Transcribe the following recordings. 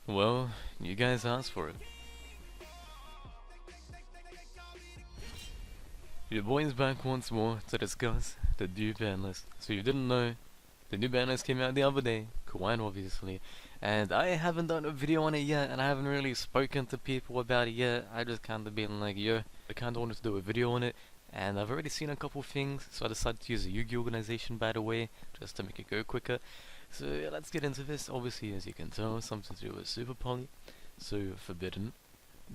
Well, you guys asked for it. Your boy's back once more to discuss the new ban list. So you didn't know, the new ban list came out the other day, Kawaii obviously, and I haven't done a video on it yet, and I haven't really spoken to people about it yet. I just kinda been like, yo, I kinda wanted to do a video on it, and I've already seen a couple things, so I decided to use a Yu-Gi organization by the way, just to make it go quicker. So yeah, let's get into this. Obviously, as you can tell, something to do with Super Poly. So, Forbidden,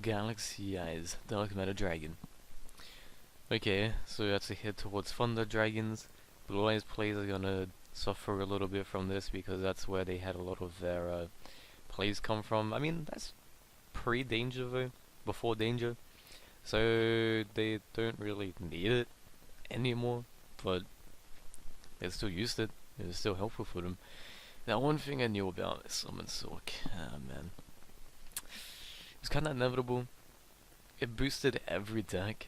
Galaxy Eyes, Dark Matter Dragon. Okay, so that's a hit towards Thunder Dragons. Blue Eyes plays are gonna suffer a little bit from this because that's where they had a lot of their plays come from. I mean, that's pre-Danger though, before Danger. So they don't really need it anymore, but they still used it. It was still helpful for them. Now, one thing I knew about is Summon Sork. Ah, man. It's kinda inevitable. It boosted every deck.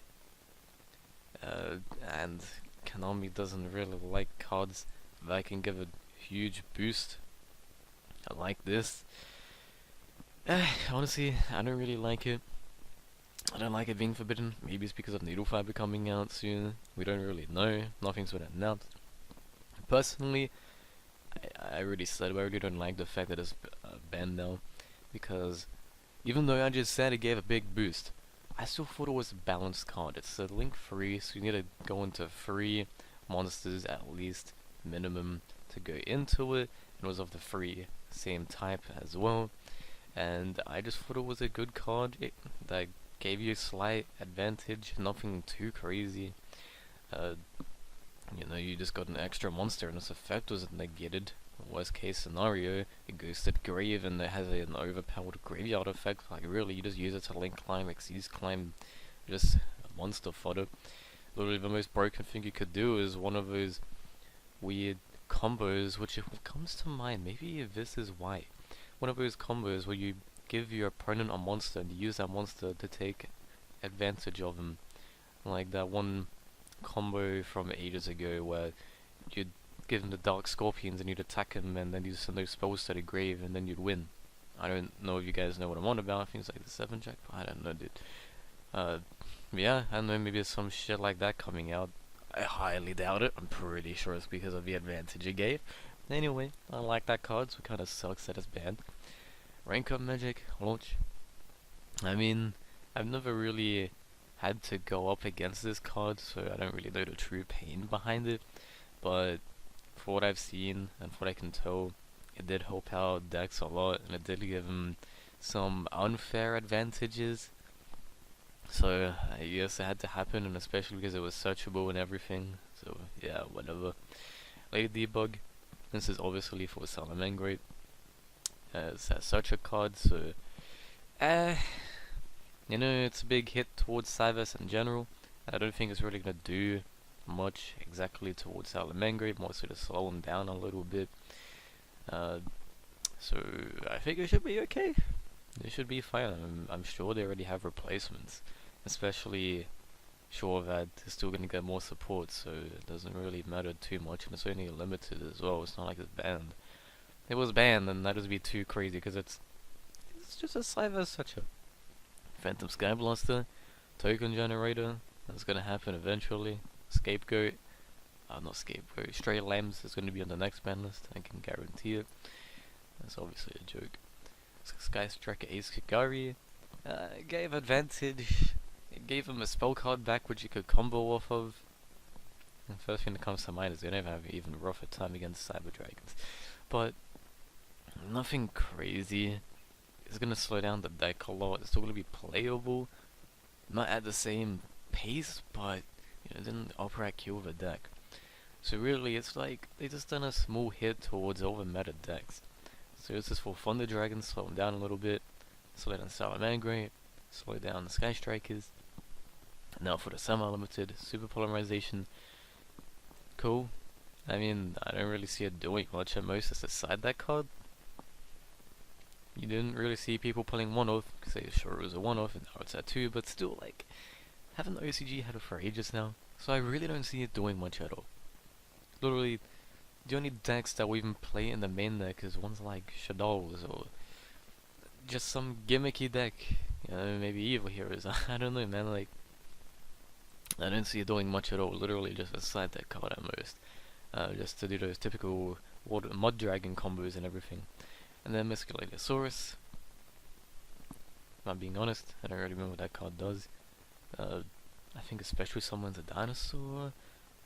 And Konami doesn't really like cards that can give a huge boost. I like this. Honestly, I don't really like it. I don't like it being forbidden. Maybe it's because of Needle Fiber coming out soon. We don't really know. Nothing's been announced. Personally, I already said I really don't like the fact that it's banned now, because even though I just said it gave a big boost, I still thought it was a balanced card. It's a link free, so you need to go into 3 monsters at least, minimum, to go into it. It was of the 3 same type as well, and I just thought it was a good card. That gave you a slight advantage, nothing too crazy. You know, you just got an extra monster and its effect was negated. Worst case scenario, it ghosted grave and it has an overpowered graveyard effect. Like really, you just use it to link climb, exceed climb, just monster fodder. Literally the most broken thing you could do is one of those weird combos, which if it comes to mind, maybe this is why. One of those combos where you give your opponent a monster and you use that monster to take advantage of him. Like that one combo from ages ago where you'd give him the Dark Scorpions and you'd attack him and then you'd send those spells to the grave and then you'd win. I don't know if you guys know what I'm on about. I think it's like the 7 jack. I don't know, dude. Yeah, I don't know, maybe there's some shit like that coming out. I highly doubt it. I'm pretty sure it's because of the advantage it gave. Anyway, I like that card, so it kinda sucks that it's banned. Rank up Magic, launch. I mean, I've never really had to go up against this card, so I don't really know the true pain behind it. But for what I've seen and for what I can tell, it did help out decks a lot, and it did give them some unfair advantages. So I guess it had to happen, and especially because it was searchable and everything. So yeah, whatever. Lady Debug. This is obviously for Salamangreat. It's a searcher card, so you know, it's a big hit towards Cyvers in general. I don't think it's really gonna do much exactly towards Salamangreat, mostly to slow him down a little bit. So I think it should be okay. It should be fine. I'm sure they already have replacements, especially sure that they're still gonna get more support, so it doesn't really matter too much, and it's only limited as well. It's not like it's banned. If it was banned, then that would be too crazy because it's just a Cyber such a Phantom Skyblaster, token generator. That's gonna happen eventually. Scapegoat, not Scapegoat. Stray Lambs is gonna be on the next ban list. I can guarantee it. That's obviously a joke. Sky Striker Ace Kagari gave advantage. It gave him a spell card back which you could combo off of. The first thing that comes to mind is they're gonna have an even rougher time against Cyber Dragons. But nothing crazy. It's gonna slow down the deck a lot. It's still gonna be playable. Not at the same pace, but you know, it didn't outright kill the deck. So really, it's like they just done a small hit towards all the meta decks. So this is for Thunder Dragons, slow them down a little bit. Slow down Salamangreat, slow down the Sky Strikers. Now for the semi-limited Super Polymerization. Cool. I mean, I don't really see it doing much. At most, it's a side deck card. You didn't really see people pulling one off, because they sure it was a one off, and now it's at 2, but still, like, haven't the OCG had it for ages now? So I really don't see it doing much at all. Literally, the only decks that we even play in the main deck is ones like Shadows, or just some gimmicky deck. You know, maybe evil heroes. I don't know, man. Like, I don't see it doing much at all. Literally just a side deck card at most. Just to do those typical water mud dragon combos and everything. And then Musculatosaurus. If I'm being honest, I don't really remember what that card does. I think especially summons a dinosaur.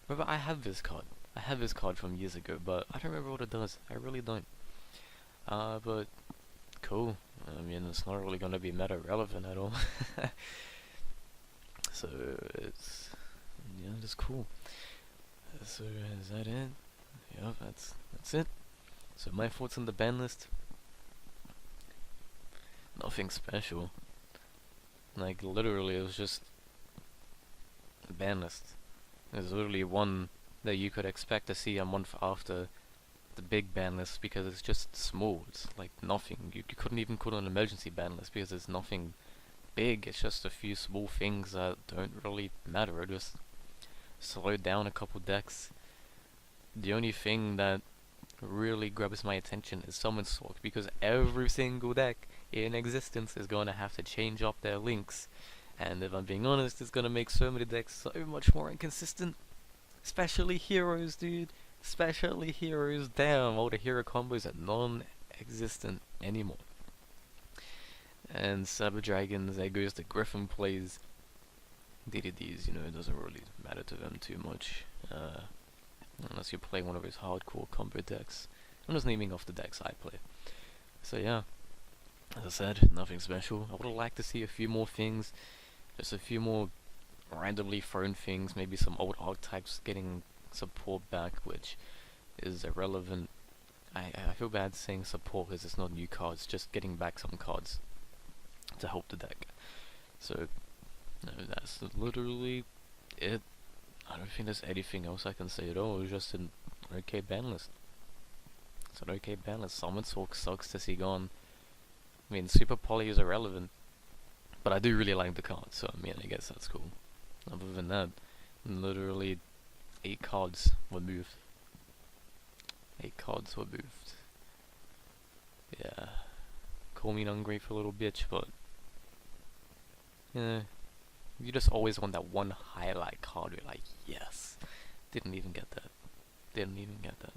Remember, I have this card. I have this card from years ago, but I don't remember what it does. I really don't. But cool. I mean, it's not really gonna be meta relevant at all. So it's just cool. So is that it? Yeah, that's it. So my thoughts on the ban list. Nothing special. Like literally, it was just a ban list. There's literally one that you could expect to see a month after the big ban list because it's just small. It's like nothing. You couldn't even put on an emergency ban list because there's nothing big. It's just a few small things that don't really matter. Just slowed down a couple decks. The only thing that really grabs my attention is Summon Sork because every single deck in existence is going to have to change up their links. And if I'm being honest, it's going to make so many decks so much more inconsistent. Especially heroes, dude. Especially heroes. Damn, all the hero combos are non-existent anymore. And Saber Dragons, there goes the Griffin plays. DDDs, you know, it doesn't really matter to them too much. Unless you play one of his hardcore combo decks. I'm just naming off the decks I play. So yeah, as I said, nothing special. I would have liked to see a few more things. Just a few more randomly thrown things. Maybe some old archetypes getting support back, which is irrelevant. I feel bad saying support because it's not new cards, just getting back some cards to help the deck. So that's literally it. I don't think there's anything else I can say at all. It was just an okay ban list. It's an okay ban list. Summon Sork sucks to see gone. I mean, Super Poly is irrelevant, but I do really like the card, so I mean, I guess that's cool. Other than that, literally 8 cards were moved. 8 cards were moved. Yeah. Call me an ungrateful little bitch, but yeah. You just always want that one highlight card. You're like, yes. Didn't even get that. Didn't even get that.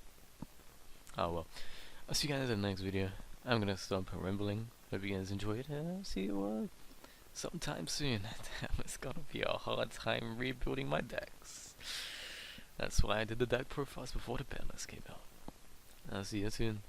Oh well. I'll see you guys in the next video. I'm gonna stop rambling. Hope you guys enjoyed. And I'll see you sometime soon. Damn, it's gonna be a hard time rebuilding my decks. That's why I did the deck profiles before the ban list came out. I'll see you soon.